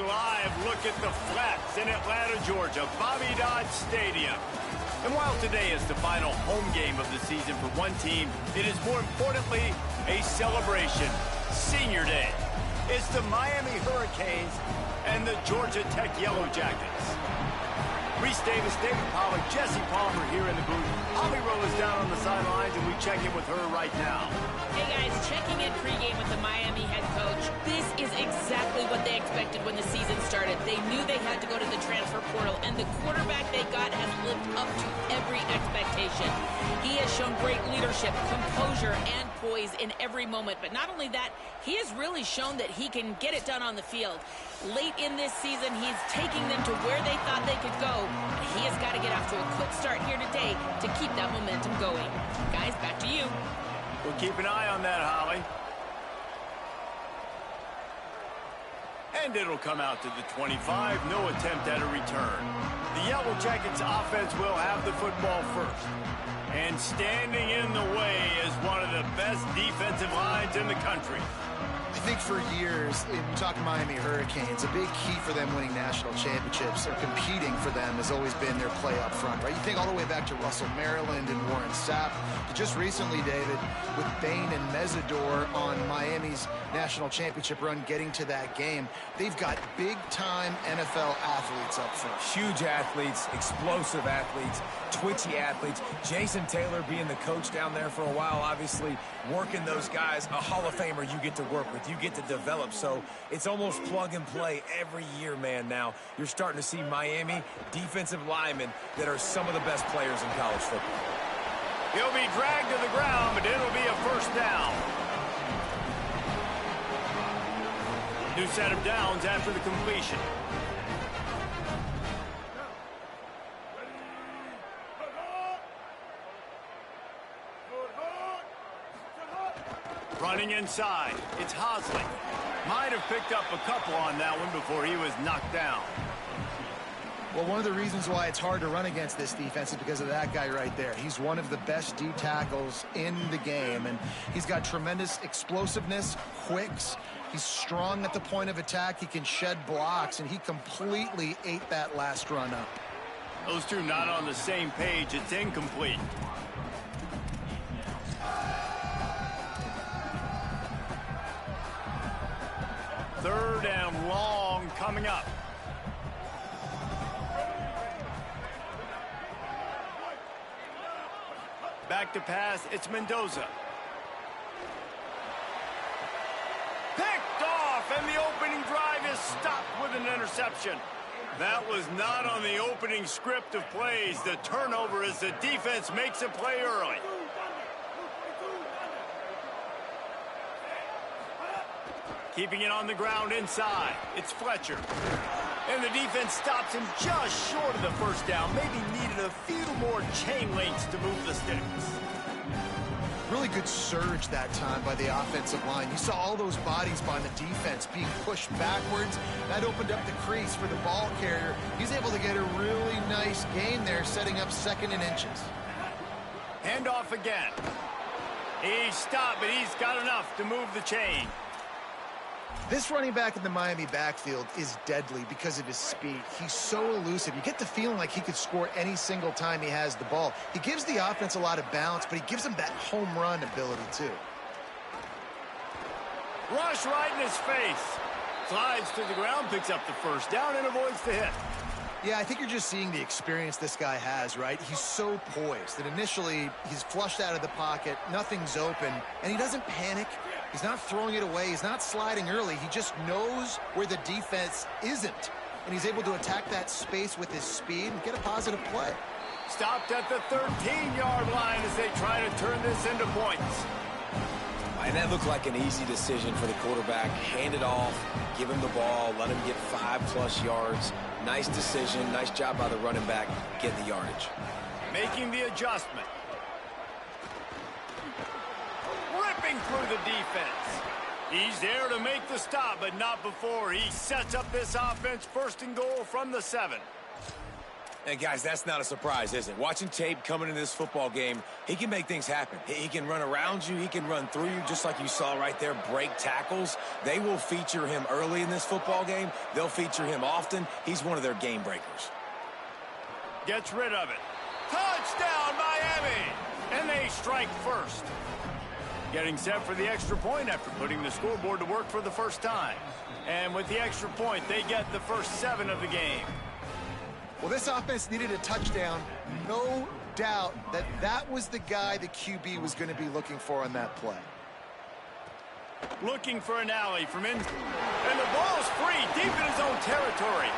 live look at the Flats in Atlanta, Georgia, Bobby Dodd Stadium. And while today is the final home game of the season for one team, it is more importantly a celebration. Senior Day. It's the Miami Hurricanes and the Georgia Tech Yellow Jackets. Reese Davis, David Pollack, Jesse Palmer here in the booth. Holly Rowe is down on the sidelines, and we check in with her right now. Hey guys, checking in pregame with the Miami head coach. This is exactly what they expected when the season started. They knew they had to go to the transfer portal, and the quarterback they got has lived up to every expectation. He has shown great leadership, composure, and poise in every moment. But not only that, he has really shown that he can get it done on the field. Late in this season, he's taking them to where they thought they could go. He has got to get off to a quick start here today to keep that momentum going. Guys, back to you. We'll keep an eye on that, Holly. And it'll come out to the 25. No attempt at a return. The Yellow Jackets offense will have the football first. And standing in the way is one of the best defensive lines in the country. I think for years, in talking Miami Hurricanes, a big key for them winning national championships or competing for them has always been their play up front, right? You think all the way back to Russell Maryland and Warren Sapp, to just recently, David, with Bain and Mesidor on Miami's national championship run getting to that game, they've got big-time NFL athletes up front. Huge athletes, explosive athletes, twitchy athletes. Jason Taylor being the coach down there for a while, obviously working those guys, a Hall of Famer you get to work with. You get to develop, so it's almost plug and play every year, man. Now you're starting to see Miami defensive linemen that are some of the best players in college football. He'll be dragged to the ground, but it'll be a first down. New set of downs after the completion. Running inside, it's Hosley. Might have picked up a couple on that one before he was knocked down. Well, one of the reasons why it's hard to run against this defense is because of that guy right there. He's one of the best D tackles in the game, and he's got tremendous explosiveness, quicks. He's strong at the point of attack. He can shed blocks, and he completely ate that last run up. Those two not on the same page. It's incomplete. Third and long coming up. Back to pass, it's Mendoza. Picked off, and the opening drive is stopped with an interception. That was not on the opening script of plays. The turnover as the defense makes a play early. Keeping it on the ground inside. It's Fletcher. And the defense stops him just short of the first down. Maybe needed a few more chain links to move the sticks. Really good surge that time by the offensive line. You saw all those bodies by the defense being pushed backwards. That opened up the crease for the ball carrier. He's able to get a really nice gain there, setting up 2nd and inches. Handoff again. He's stopped, but he's got enough to move the chain. This running back in the Miami backfield is deadly because of his speed. He's so elusive. You get the feeling like he could score any single time he has the ball. He gives the offense a lot of balance, but he gives them that home run ability too. Rush right in his face. Slides to the ground, picks up the first down, and avoids the hit. Yeah, I think you're just seeing the experience this guy has, right? He's so poised that initially he's flushed out of the pocket, nothing's open, and he doesn't panic. He's not throwing it away. He's not sliding early. He just knows where the defense isn't, and he's able to attack that space with his speed and get a positive play. Stopped at the 13-yard line as they try to turn this into points. And that looked like an easy decision for the quarterback. Hand it off, give him the ball, let him get 5+ yards. Nice decision, nice job by the running back, get the yardage. Making the adjustment. Ripping through the defense. He's there to make the stop, but not before he sets up this offense 1st and goal from the 7. And guys, that's not a surprise, is it? Watching tape coming into this football game, he can make things happen. He can run around you. He can run through you, just like you saw right there, break tackles. They will feature him early in this football game. They'll feature him often. He's one of their game breakers. Gets rid of it. Touchdown, Miami! And they strike first. Getting set for the extra point after putting the scoreboard to work for the first time. And with the extra point, they get the first 7 of the game. Well, this offense needed a touchdown. No doubt that that was the guy the QB was going to be looking for on that play. Looking for an alley from in. And the ball's free, deep in his own territory.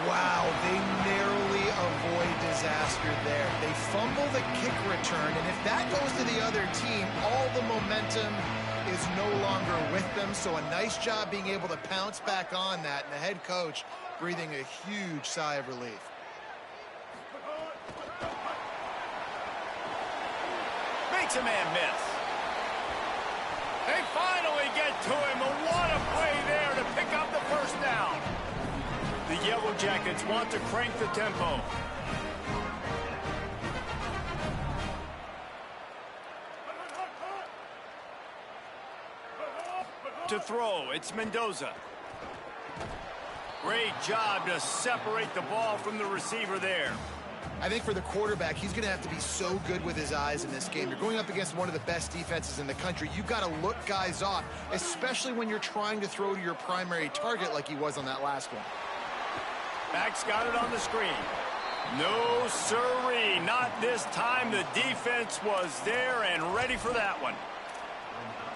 Wow, they narrowly avoid disaster there. They fumble the kick return, and if that goes to the other team, all the momentum is no longer with them. So a nice job being able to pounce back on that, and the head coach breathing a huge sigh of relief. Makes a man miss. They finally get to him, and what a play there to pick up the first down. The Yellow Jackets want to crank the tempo. To throw, it's Mendoza. Great job to separate the ball from the receiver there. I think for the quarterback, he's going to have to be so good with his eyes in this game. You're going up against one of the best defenses in the country. You've got to look guys off, especially when you're trying to throw to your primary target like he was on that last one. Max got it on the screen. No siree, not this time. The defense was there and ready for that one.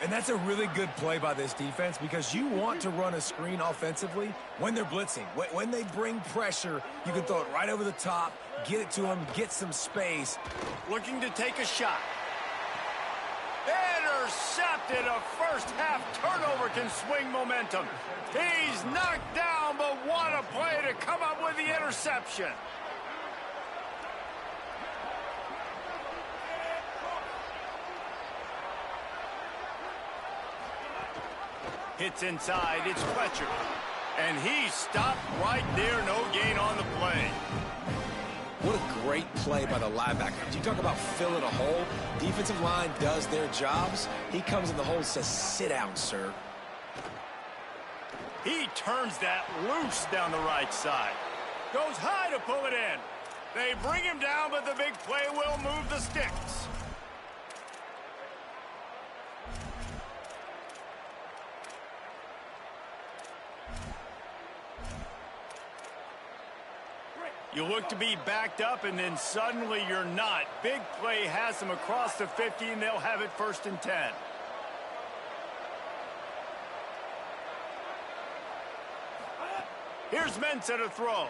And that's a really good play by this defense because you want to run a screen offensively when they're blitzing. When they bring pressure, you can throw it right over the top, get it to them, get some space. Looking to take a shot. Intercepted. A first half turnover can swing momentum. He's knocked down, but what a play to come up with the interception. Hits inside, it's Fletcher. And he stopped right there, no gain on the play. What a great play by the linebacker. You talk about filling a hole. Defensive line does their jobs. He comes in the hole and says, sit down, sir. He turns that loose down the right side. Goes high to pull it in. They bring him down, but the big play will move the sticks. You look to be backed up, and then suddenly you're not. Big play has them across the 50, and they'll have it 1st and 10. Here's Mensah to throw.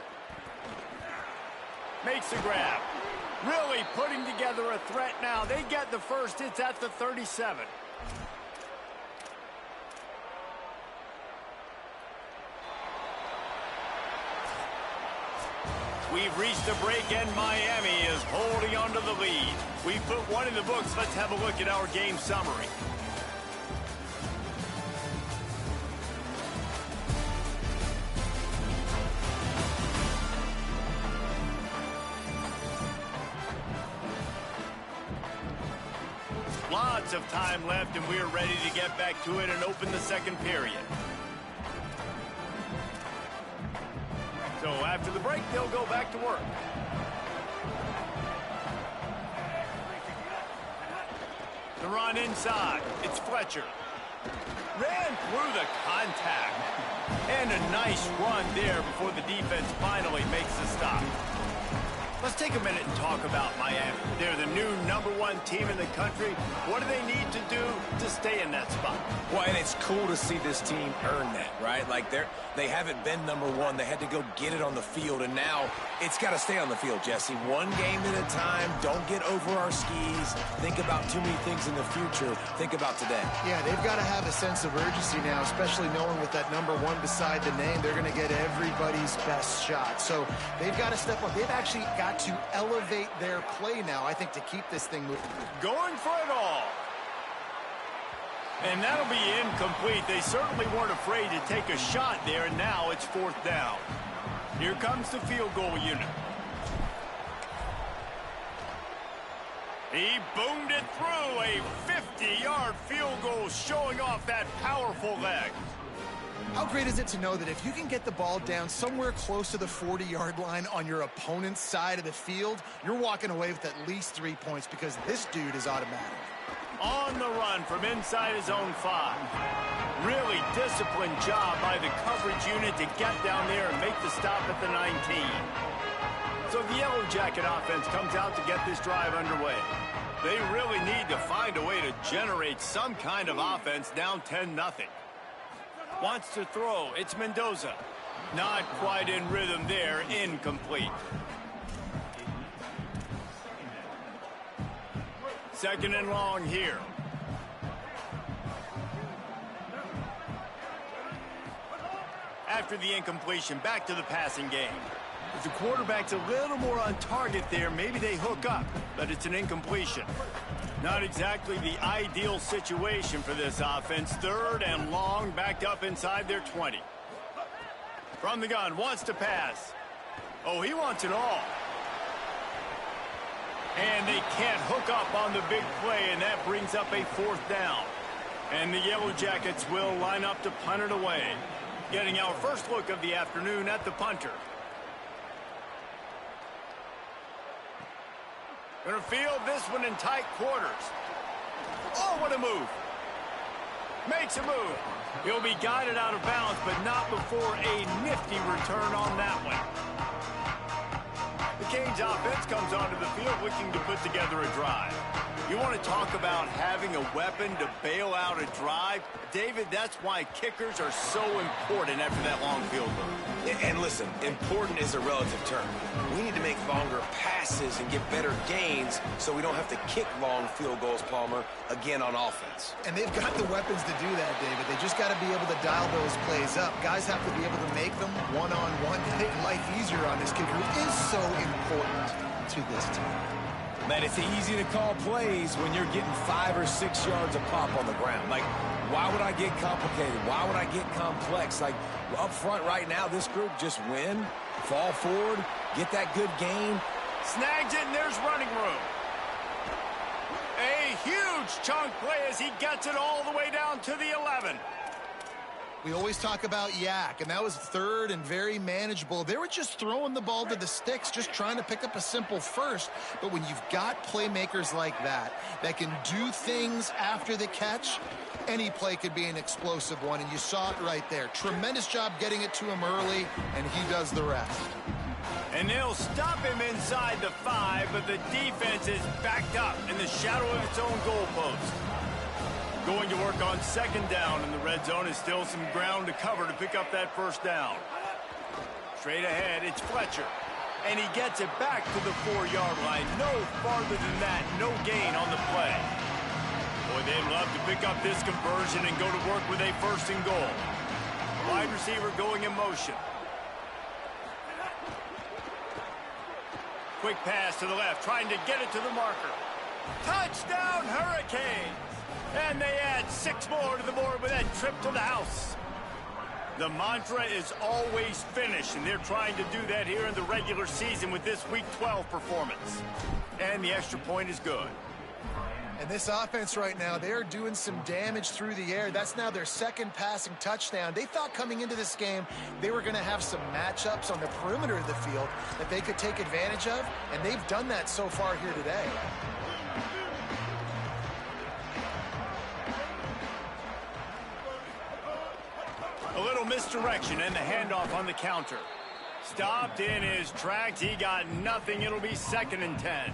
Makes the grab. Really putting together a threat now. They get the first. It's at the 37. We've reached a break, and Miami is holding on to the lead. We put one in the books. Let's have a look at our game summary. Lots of time left, and we're ready to get back to it and open the second period. So after the break, they'll go back to work. The run inside. It's Fletcher. Ran through the contact. And a nice run there before the defense finally makes the stop. Let's take a minute and talk about Miami. They're the new #1 team in the country. What do they need to do to stay in that spot? Well, and it's cool to see this team earn that, right? Like they haven't been #1. They had to go get it on the field, and now it's got to stay on the field, Jesse. One game at a time. Don't get over our skis. Think about too many things in the future. Think about today. Yeah, they've got to have a sense of urgency now, especially knowing with that #1 beside the name, they're going to get everybody's best shot. So they've got to step up. They've actually got to elevate their play now, I think, to keep this thing moving. Going for it all. And that'll be incomplete. They certainly weren't afraid to take a shot there, and now it's 4th down. Here comes the field goal unit. He boomed it through, a 50-yard field goal, showing off that powerful leg. How great is it to know that if you can get the ball down somewhere close to the 40-yard line on your opponent's side of the field, you're walking away with at least 3 points because this dude is automatic. On the run from inside his own 5. Really disciplined job by the coverage unit to get down there and make the stop at the 19. So the Yellow Jacket offense comes out to get this drive underway. They really need to find a way to generate some kind of offense down 10-0. Wants to throw. It's Mendoza. Not quite in rhythm there. Incomplete. Second and long here. After the incompletion, back to the passing game. If the quarterback's a little more on target there, maybe they hook up, but it's an incompletion. Not exactly the ideal situation for this offense. Third and long, backed up inside their 20. From the gun, wants to pass. Oh, he wants it all. And they can't hook up on the big play, and that brings up a 4th down. And the Yellow Jackets will line up to punt it away. Getting our first look of the afternoon at the punter. Gonna field this one in tight quarters. Oh, what a move. Makes a move. He'll be guided out of bounds, but not before a nifty return on that one. The Canes offense comes onto the field looking to put together a drive. You want to talk about having a weapon to bail out a drive? David, that's why kickers are so important after that long field goal. And listen, important is a relative term. We need to make longer passes and get better gains so we don't have to kick long field goals, Palmer, again on offense. And they've got the weapons to do that, David. They just got to be able to dial those plays up. Guys have to be able to make them one-on-one to make life easier on this kicker, who is so important to this team. Man, it's easy to call plays when you're getting 5 or 6 yards a pop on the ground. Like, why would I get complicated? Why would I get complex? Like, up front right now, this group just win, fall forward, get that good gain. Snags it, and there's running room. A huge chunk play as he gets it all the way down to the 11. We always talk about Yak, and that was 3rd and very manageable. They were just throwing the ball to the sticks, just trying to pick up a simple first. But when you've got playmakers like that can do things after the catch, any play could be an explosive one, and you saw it right there. Tremendous job getting it to him early, and he does the rest. And they'll stop him inside the 5, but the defense is backed up in the shadow of its own goalpost. Going to work on 2nd down, and the red zone is still some ground to cover to pick up that 1st down. Straight ahead, it's Fletcher. And he gets it back to the 4-yard line. No farther than that, no gain on the play. Boy, they'd love to pick up this conversion and go to work with a 1st and goal. Wide receiver going in motion. Quick pass to the left, trying to get it to the marker. Touchdown, Hurricanes! And they add 6 more to the board with that trip to the house. The mantra is always finish, and they're trying to do that here in the regular season with this Week 12 performance. And the extra point is good. And this offense right now, they're doing some damage through the air. That's now their 2nd passing touchdown. They thought coming into this game they were going to have some matchups on the perimeter of the field that they could take advantage of, and they've done that so far here today. A little misdirection and the handoff on the counter. Stopped in his tracks. He got nothing. It'll be 2nd and 10.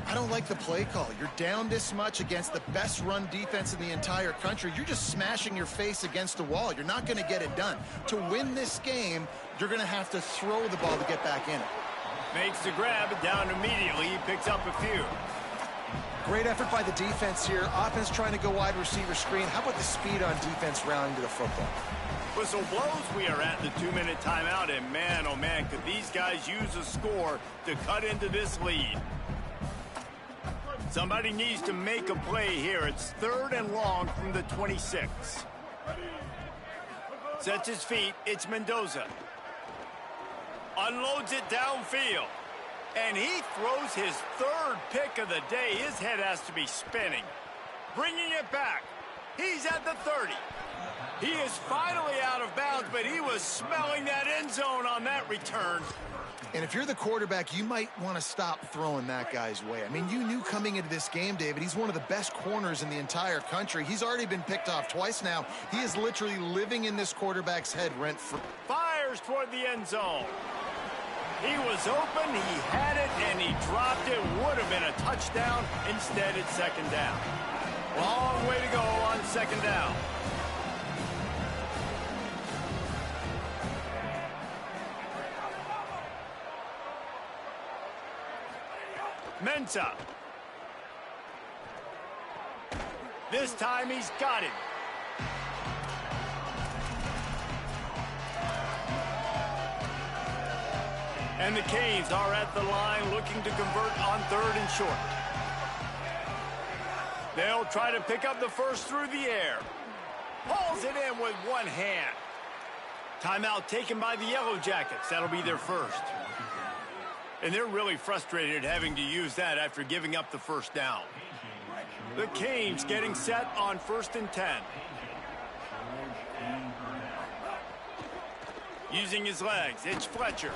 I don't like the play call. You're down this much against the best run defense in the entire country. You're just smashing your face against the wall. You're not going to get it done. To win this game, you're going to have to throw the ball to get back in it. Makes the grab, down immediately. He picks up a few. Great effort by the defense here. Offense trying to go wide receiver screen. How about the speed on defense rounding to the football? Whistle blows. We are at the 2-minute timeout, and man, oh man, could these guys use a score to cut into this lead. Somebody needs to make a play here. It's 3rd and long from the 26. Sets his feet. It's Mendoza. Unloads it downfield. And he throws his third pick of the day. His head has to be spinning. Bringing it back. He's at the 30. He is finally out of bounds, but he was smelling that end zone on that return. And if you're the quarterback, you might want to stop throwing that guy's way. I mean, you knew coming into this game, David, he's one of the best corners in the entire country. He's already been picked off twice now. He is literally living in this quarterback's head rent-free. Fires toward the end zone. He was open, he had it, and he dropped it. Would have been a touchdown. Instead, it's second down. Long way to go on second down. Mensa. This time he's got it. And the Canes are at the line looking to convert on 3rd and short. They'll try to pick up the first through the air. Pulls it in with one hand. Timeout taken by the Yellow Jackets. That'll be their first. And they're really frustrated having to use that after giving up the first down. The Canes getting set on 1st and 10. Using his legs, it's Fletcher.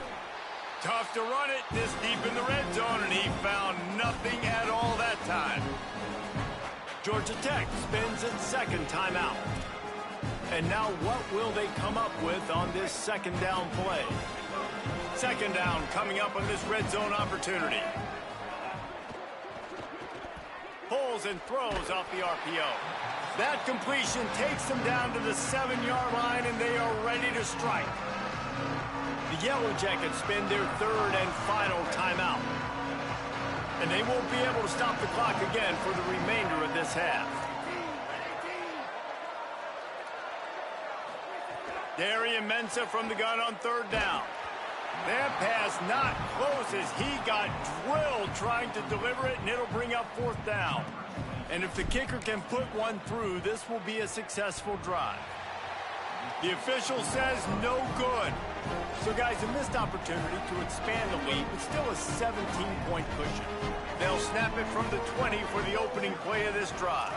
Tough to run it this deep in the red zone, and he found nothing at all that time. Georgia Tech spins its second timeout. And now what will they come up with on this second down play? Second down coming up on this red zone opportunity. Pulls and throws off the RPO. That completion takes them down to the 7-yard line, and they are ready to strike. The Yellow Jackets spend their 3rd and final timeout. And they won't be able to stop the clock again for the remainder of this half. Darian Mensah from the gun on 3rd down. That pass not close as he got drilled trying to deliver it, and it'll bring up 4th down. And if the kicker can put one through, this will be a successful drive. The official says no good. So, guys, a missed opportunity to expand the lead, but still a 17-point cushion. They'll snap it from the 20 for the opening play of this drive.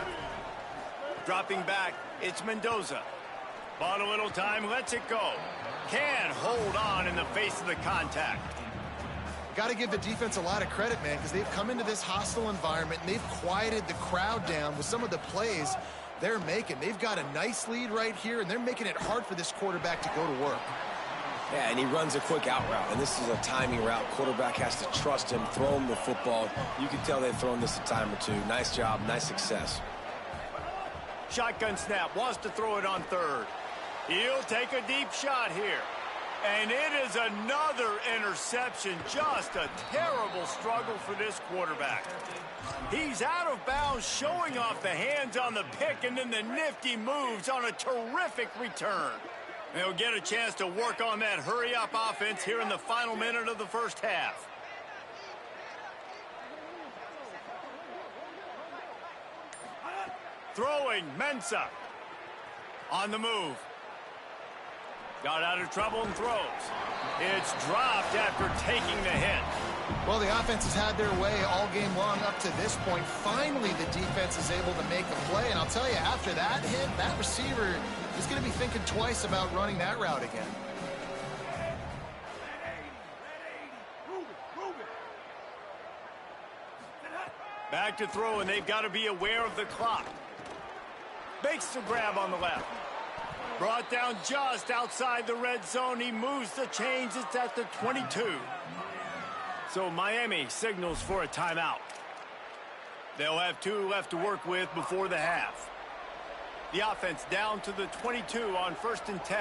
Dropping back, it's Mendoza. Bought a little time, lets it go. Can hold on in the face of the contact. Got to give the defense a lot of credit, man, because they've come into this hostile environment and they've quieted the crowd down with some of the plays they're making. They've got a nice lead right here, and they're making it hard for this quarterback to go to work. Yeah, and he runs a quick out route, and this is a timing route. Quarterback has to trust him, throw him the football. You can tell they've thrown this a time or two. Nice job, nice success. Shotgun snap, wants to throw it on 3rd. He'll take a deep shot here. And it is another interception. Just a terrible struggle for this quarterback. He's out of bounds, showing off the hands on the pick, and then the nifty moves on a terrific return. They'll get a chance to work on that hurry-up offense here in the final minute of the first half. Throwing, Mensah. On the move. Got out of trouble and throws. It's dropped after taking the hit. Well, the offense has had their way all game long up to this point. Finally, the defense is able to make a play. And I'll tell you, after that hit, that receiver is going to be thinking twice about running that route again. Back to throw, and they've got to be aware of the clock. Makes the grab on the left. Brought down just outside the red zone. He moves the chains. It's at the 22. So Miami signals for a timeout. They'll have 2 left to work with before the half. The offense down to the 22 on 1st and 10.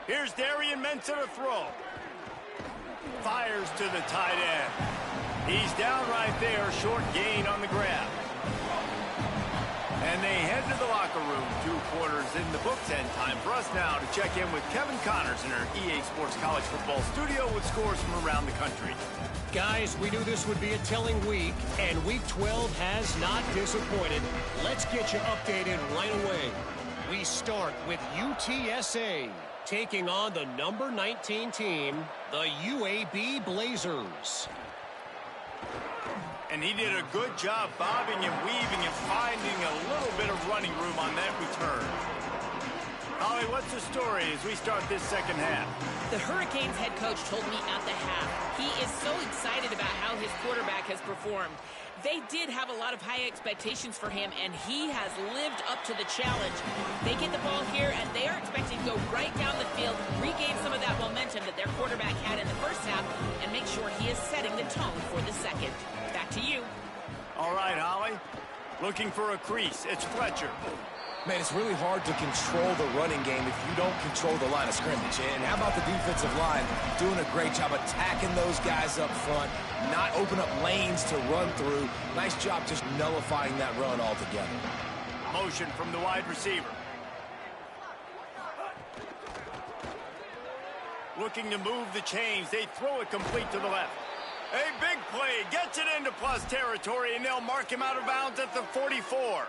Here's Darian Mensah to throw. Fires to the tight end. He's down right there, short gain on the grab. And And they head to the locker room. 2 quarters in the books, and time for us now to check in with Kevin Connors in our EA Sports College Football studio with scores from around the country. Guys, we knew this would be a telling week, and Week 12 has not disappointed. Let's get you updated right away. We start with UTSA taking on the number 19 team, the UAB Blazers. And he did a good job bobbing and weaving and finding a little bit of running room on that return. Holly, what's the story as we start this second half? The Hurricanes head coach told me at the half he is so excited about how his quarterback has performed. They did have a lot of high expectations for him, and he has lived up to the challenge. They get the ball here, and they are expecting to go right down the field, regain some of that momentum that their quarterback had in the first half, and make sure he is setting the tone for the second. Back to you. All right, Holly. Looking for a crease. It's Fletcher. Man, it's really hard to control the running game if you don't control the line of scrimmage. And how about the defensive line doing a great job attacking those guys up front, not open up lanes to run through. Nice job just nullifying that run altogether. Motion from the wide receiver. Looking to move the chains. They throw it complete to the left. A big play. Gets it into plus territory, and they'll mark him out of bounds at the 44.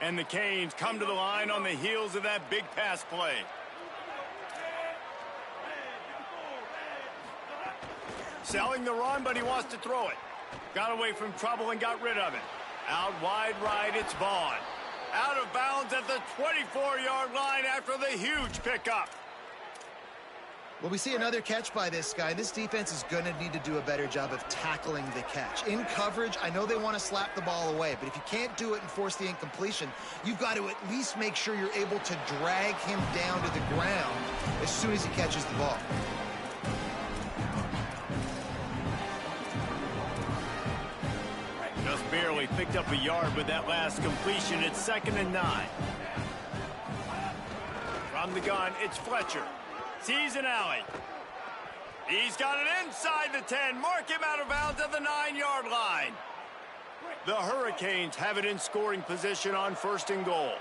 And the Canes come to the line on the heels of that big pass play. Selling the run, but he wants to throw it. Got away from trouble and got rid of it. Out wide right, it's Vaughn. Out of bounds at the 24-yard line after the huge pickup. Well, we see another catch by this guy. This defense is going to need to do a better job of tackling the catch. In coverage, I know they want to slap the ball away, but if you can't do it and force the incompletion, you've got to at least make sure you're able to drag him down to the ground as soon as he catches the ball. Just barely picked up a yard with that last completion. It's 2nd and 9. From the gun, it's Fletcher. Sees an alley. He's got it inside the 10. Mark him out of bounds at the 9-yard line. The Hurricanes have it in scoring position on 1st and goal.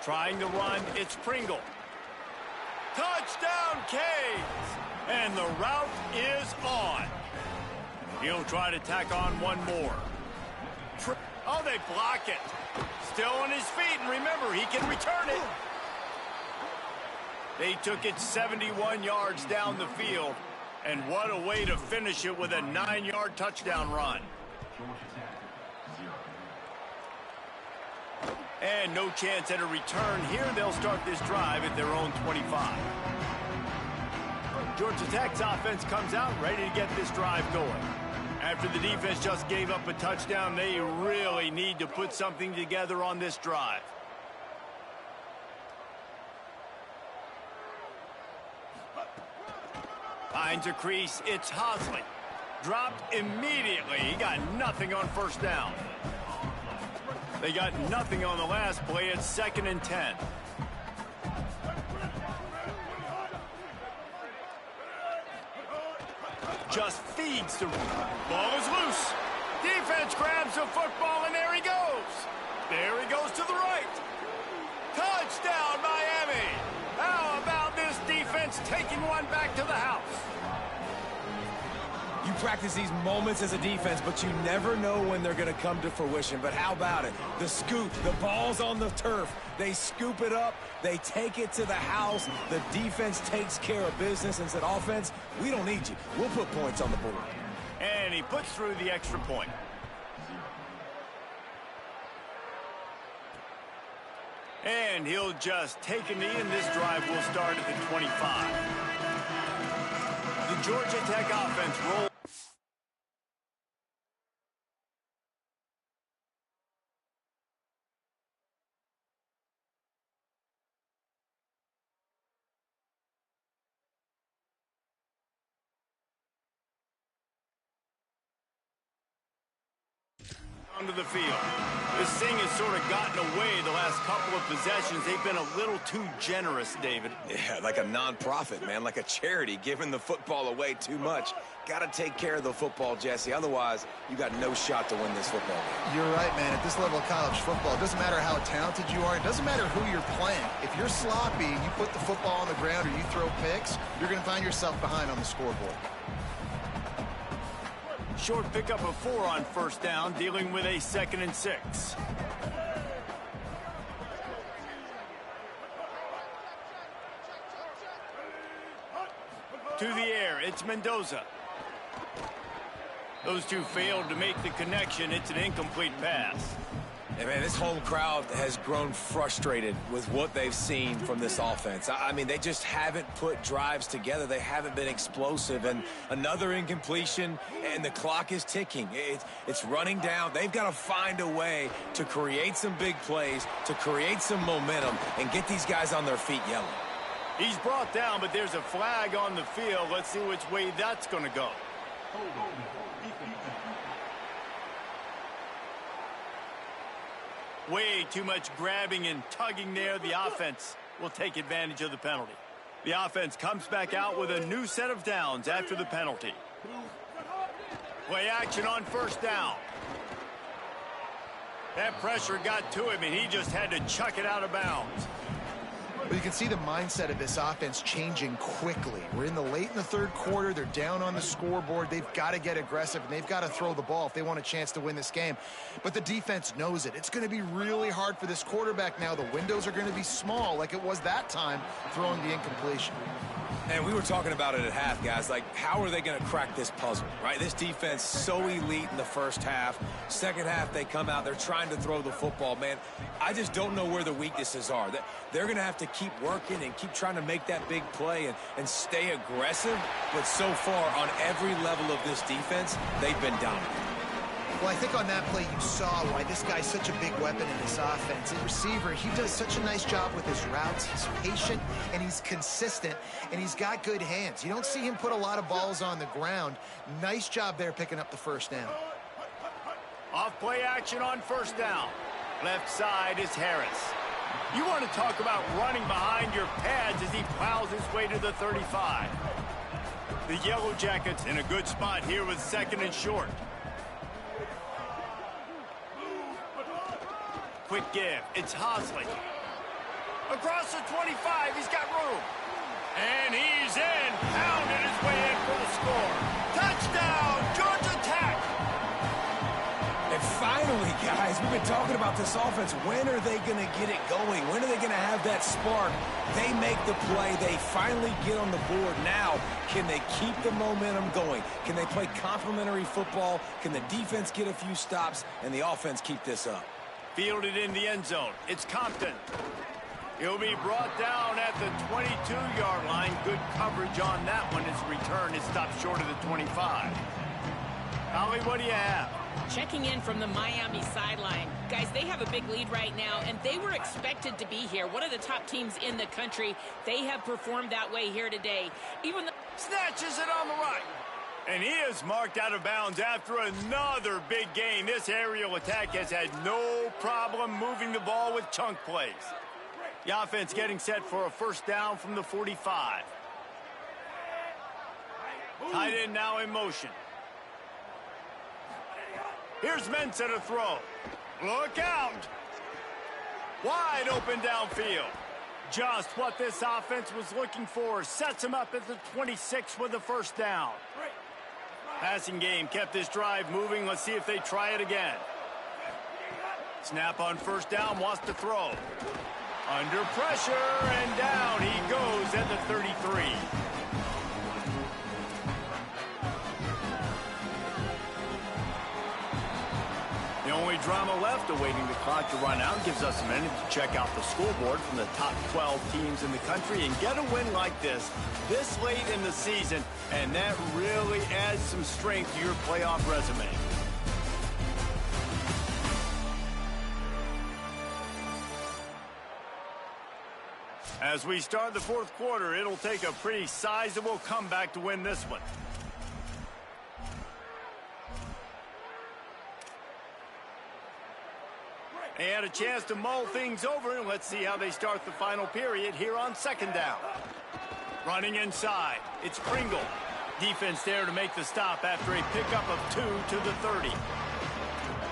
Trying to run, it's Pringle. Touchdown, Canes! And the route is on. He'll try to tack on one more. Oh, they block it. Still on his feet, and remember, he can return it. They took it 71 yards down the field, and what a way to finish it with a 9-yard touchdown run. And no chance at a return here. They'll start this drive at their own 25. Georgia Tech's offense comes out ready to get this drive going. After the defense just gave up a touchdown, they really need to put something together on this drive. Finds a crease, it's Hosley. Dropped immediately. He got nothing on 1st down. They got nothing on the last play. It's 2nd and 10. Just feeds the ball is loose. Defense grabs the football, and there he goes. There he goes to the right. Touchdown, Miami. How about this defense taking one back to the house? You practice these moments as a defense, but you never know when they're going to come to fruition. But how about it? The scoop, the ball's on the turf. They scoop it up. They take it to the house. The defense takes care of business and said, offense, we don't need you. We'll put points on the board. And he puts through the extra point. And he'll just take a knee, and this drive will start at the 25. The Georgia Tech offense rolls. onto the field. This thing has sort of gotten away the last couple of possessions. They've been a little too generous, David. Yeah, like a non-profit, man, like a charity, giving the football away too much. Got to take care of the football, Jesse. Otherwise, you got no shot to win this football game. You're right, man. At this level of college football, it doesn't matter how talented you are. It doesn't matter who you're playing. If you're sloppy and you put the football on the ground or you throw picks, you're going to find yourself behind on the scoreboard. Short pickup of 4 on first down, dealing with a 2nd and 6. To the air, it's Mendoza. Those two failed to make the connection. It's an incomplete pass. Hey, man, this home crowd has grown frustrated with what they've seen from this offense. I mean, they just haven't put drives together. They haven't been explosive. And another incompletion, and the clock is ticking. It's running down. They've got to find a way to create some big plays, to create some momentum, and get these guys on their feet yelling. He's brought down, but there's a flag on the field. Let's see which way that's going to go. Way too much grabbing and tugging there. The offense will take advantage of the penalty. The offense comes back out with a new set of downs after the penalty. Play action on first down. That pressure got to him, and he just had to chuck it out of bounds. But you can see the mindset of this offense changing quickly. We're in the third quarter. They're down on the scoreboard. They've got to get aggressive, and they've got to throw the ball if they want a chance to win this game. But the defense knows it. It's going to be really hard for this quarterback now. The windows are going to be small like it was that time throwing the incompletion. And we were talking about it at half, guys. Like, how are they going to crack this puzzle, right? This defense so elite in the first half. Second half, they come out. They're trying to throw the football, man. I just don't know where the weaknesses are. They're going to have to keep working and keep trying to make that big play and stay aggressive. But so far, on every level of this defense, they've been dominant. Well, I think on that play you saw why this guy's such a big weapon in this offense. At receiver, he does such a nice job with his routes. He's patient, and he's consistent, and he's got good hands. You don't see him put a lot of balls on the ground. Nice job there picking up the first down. Off play action on first down. Left side is Harris. You want to talk about running behind your pads as he plows his way to the 35. The Yellow Jackets in a good spot here with 2nd and short. Quick give. It's Hosley. Across the 25. He's got room. And he's in. Pounded his way in for the score. Touchdown, Georgia Tech. And finally, guys, we've been talking about this offense. When are they going to get it going? When are they going to have that spark? They make the play. They finally get on the board. Now, can they keep the momentum going? Can they play complementary football? Can the defense get a few stops and the offense keep this up? Fielded in the end zone. It's Compton. He'll be brought down at the 22-yard line. Good coverage on that one. His return is stopped short of the 25. Holly, what do you have? Checking in from the Miami sideline. Guys, they have a big lead right now, and they were expected to be here. One of the top teams in the country. They have performed that way here today. Even the Snatches it on the right. And he is marked out of bounds after another big gain. This aerial attack has had no problem moving the ball with chunk plays. The offense getting set for a first down from the 45. Tight end now in motion. Here's Mensah to throw. Look out. Wide open downfield. Just what this offense was looking for. Sets him up at the 26 with the first down. Passing game kept this drive moving. Let's see if they try it again. Snap on first down, wants to throw. Under pressure, and down he goes at the 33. The only drama left, awaiting the clock to run out, gives us a minute to check out the scoreboard from the top 12 teams in the country and get a win like this late in the season, and that really adds some strength to your playoff resume. As we start the fourth quarter, it'll take a pretty sizable comeback to win this one. They had a chance to mull things over, and let's see how they start the final period here on second down. Running inside, it's Pringle. Defense there to make the stop after a pickup of 2 to the 30.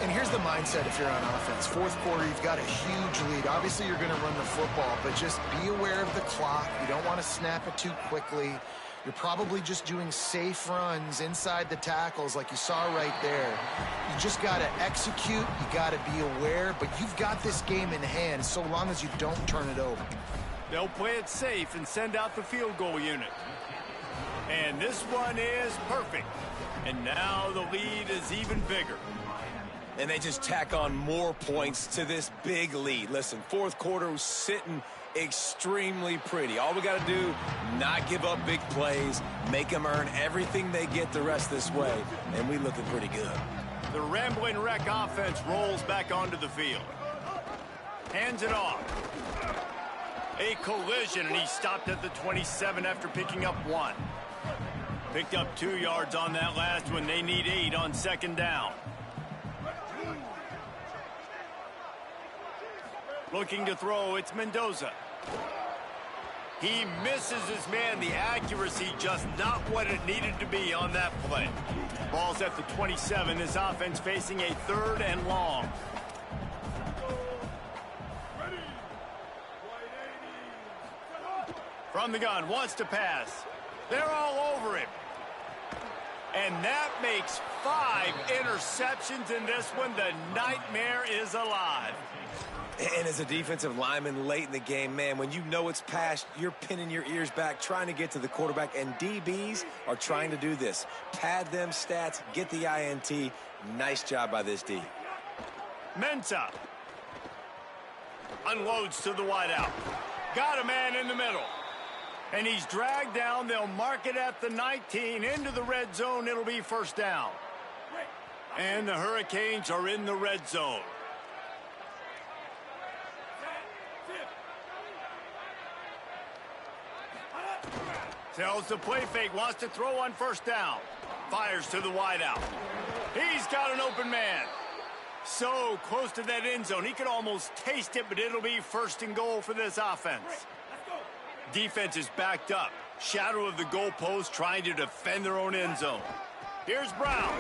And here's the mindset if you're on offense. Fourth quarter, you've got a huge lead. Obviously, you're going to run the football, but just be aware of the clock. You don't want to snap it too quickly. You're probably just doing safe runs inside the tackles like you saw right there. You just got to execute. You got to be aware, but you've got this game in hand so long as you don't turn it over. They'll play it safe and send out the field goal unit. And this one is perfect. And now the lead is even bigger. And they just tack on more points to this big lead. Listen, fourth quarter was sitting extremely pretty. All we got to do, not give up big plays, make them earn everything they get the rest this way, and we looking pretty good. The Ramblin' Wreck offense rolls back onto the field. Hands it off. A collision, and he stopped at the 27 after picking up 1. Picked up 2 yards on that last one. They need 8 on second down. Looking to throw, it's Mendoza. He misses his man. The accuracy just not what it needed to be on that play. Ball's at the 27. This offense facing a 3rd and long. From the gun, wants to pass. They're all over him. And that makes 5 interceptions in this one. The nightmare is alive. And as a defensive lineman late in the game, man, when you know it's past, you're pinning your ears back, trying to get to the quarterback, and DBs are trying to do this. Pad them stats, get the INT. Nice job by this D. Mensah unloads to the wideout. Got a man in the middle. And he's dragged down. They'll mark it at the 19. Into the red zone. It'll be first down. And the Hurricanes are in the red zone. Tells the play fake, wants to throw on first down. Fires to the wideout. He's got an open man. So close to that end zone. He could almost taste it, but it'll be first and goal for this offense. Defense is backed up. Shadow of the goalpost trying to defend their own end zone. Here's Brown.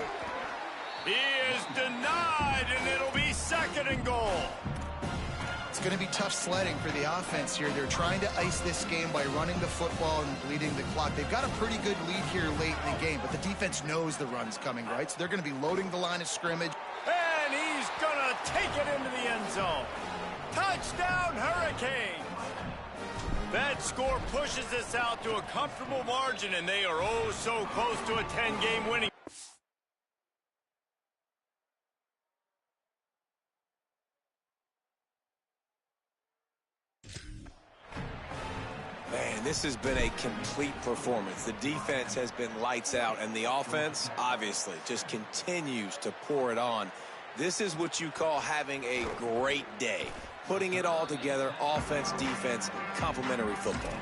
He is denied, and it'll be second and goal. It's going to be tough sledding for the offense here. They're trying to ice this game by running the football and bleeding the clock. They've got a pretty good lead here late in the game, but the defense knows the run's coming, right? So they're going to be loading the line of scrimmage. And he's going to take it into the end zone. Touchdown, Hurricanes! That score pushes us out to a comfortable margin, and they are oh so close to a 10-game winning. Man, this has been a complete performance. The defense has been lights out, and the offense, obviously, just continues to pour it on. This is what you call having a great day. Putting it all together, offense, defense, complementary football.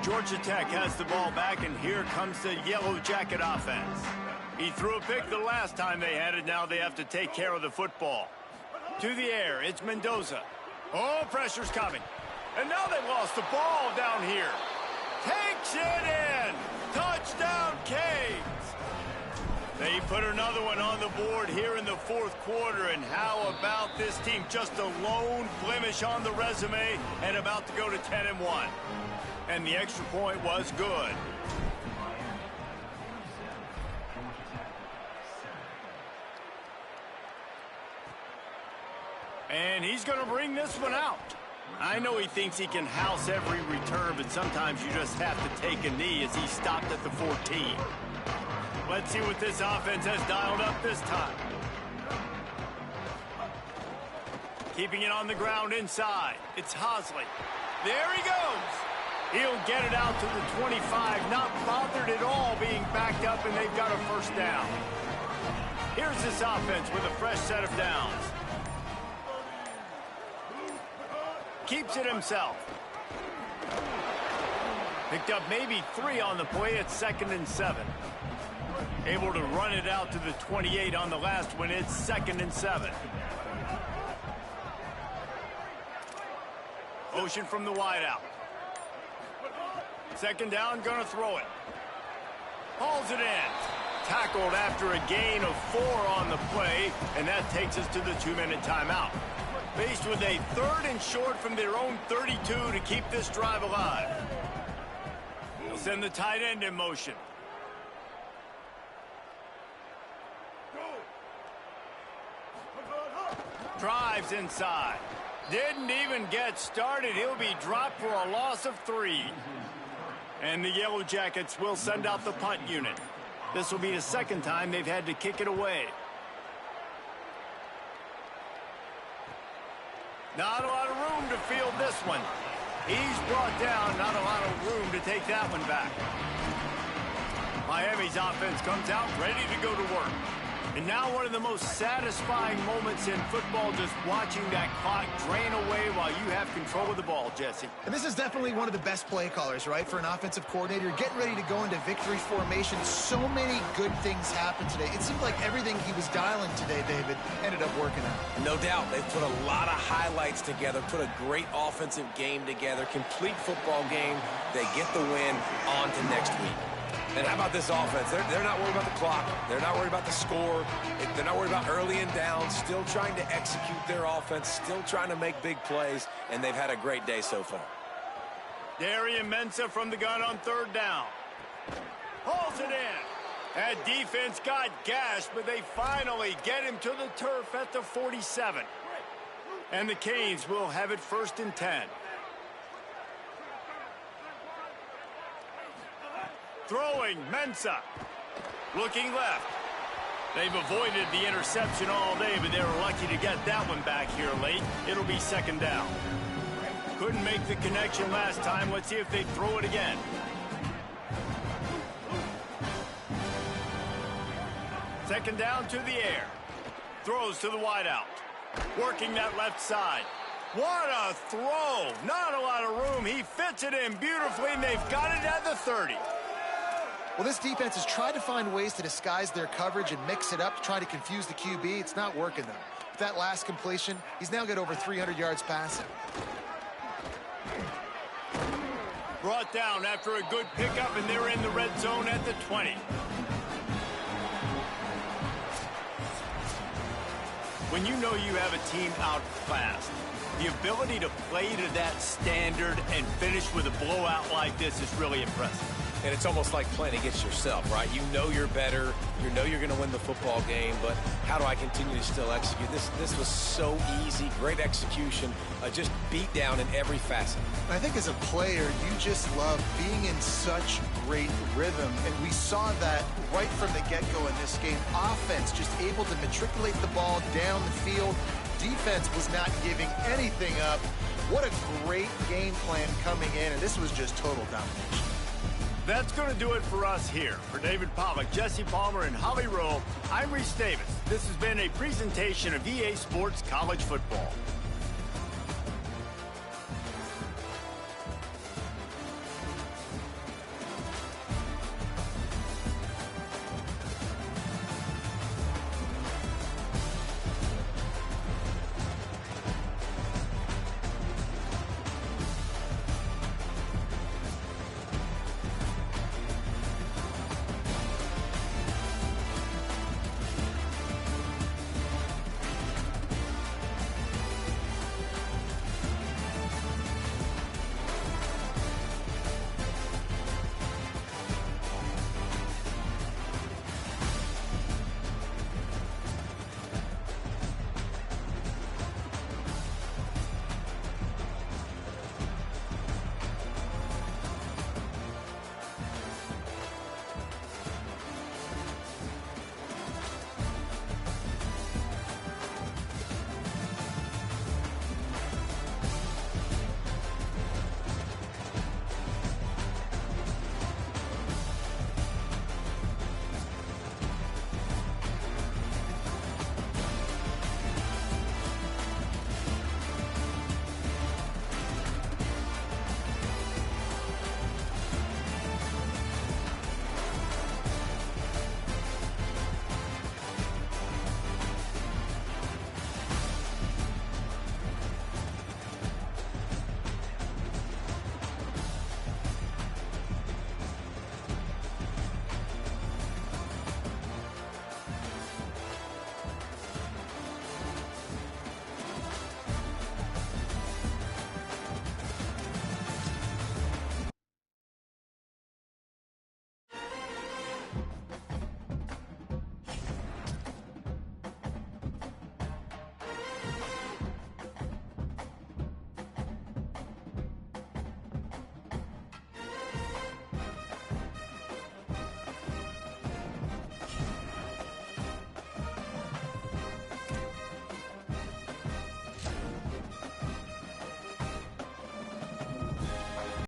Georgia Tech has the ball back, and here comes the Yellow Jacket offense. He threw a pick the last time they had it. Now they have to take care of the football. To the air, it's Mendoza. Oh, pressure's coming. And now they've lost the ball down here. Takes it in. Touchdown, Canes. They put another one on the board here in the fourth quarter. And how about this team? Just a lone blemish on the resume and about to go to 10-1. And the extra point was good. And he's going to bring this one out. I know he thinks he can house every return, but sometimes you just have to take a knee as he stopped at the 14. Let's see what this offense has dialed up this time. Keeping it on the ground inside. It's Hosley. There he goes. He'll get it out to the 25. Not bothered at all being backed up, and they've got a first down. Here's this offense with a fresh set of downs. Keeps it himself. Picked up maybe 3 on the play at 2nd and 7. Able to run it out to the 28 on the last one. It's 2nd and 7. Motion from the wideout. 2nd down, gonna throw it. Hauls it in. Tackled after a gain of 4 on the play, and that takes us to the 2-minute timeout. Faced with a 3rd and short from their own 32 to keep this drive alive. They'll send the tight end in motion. Drives inside. Didn't even get started. He'll be dropped for a loss of 3. And the Yellow Jackets will send out the punt unit. This will be the 2nd time they've had to kick it away. Not a lot of room to field this one. He's brought down. Not a lot of room to take that one back. Miami's offense comes out ready to go to work. And now one of the most satisfying moments in football, just watching that clock drain away while you have control of the ball, Jesse. And this is definitely one of the best play callers, right, for an offensive coordinator. Getting ready to go into victory formation. So many good things happened today. It seemed like everything he was dialing today, David, ended up working out. No doubt. They've put a lot of highlights together, put a great offensive game together, complete football game. They get the win. On to next week. And how about this offense? They're not worried about the clock. They're not worried about the score. They're not worried about early and down. Still trying to execute their offense. Still trying to make big plays. And they've had a great day so far. Darian Mensah from the gun on 3rd down. Hauls it in. That defense got gashed, but they finally get him to the turf at the 47. And the Canes will have it 1st and 10. Throwing, Mensah. Looking left. They've avoided the interception all day, but they were lucky to get that one back here late. It'll be 2nd down. Couldn't make the connection last time. Let's see if they throw it again. Second down to the air. Throws to the wideout. Working that left side. What a throw. Not a lot of room. He fits it in beautifully, and they've got it at the 30. Well, this defense has tried to find ways to disguise their coverage and mix it up to try to confuse the QB. It's not working, though. With that last completion, he's now got over 300 yards passing. Brought down after a good pickup, and they're in the red zone at the 20. When you know you have a team outclassed, the ability to play to that standard and finish with a blowout like this is really impressive. And it's almost like playing against yourself, right? You know you're better. You know you're going to win the football game, but how do I continue to still execute? This was so easy. Great execution. Just beat down in every facet. I think as a player, you just love being in such great rhythm, and we saw that right from the get-go in this game. Offense just able to matriculate the ball down the field. Defense was not giving anything up. What a great game plan coming in, and this was just total domination. That's going to do it for us here. For David Pollack, Jesse Palmer, and Holly Rowe, I'm Reese Davis. This has been a presentation of EA Sports College Football.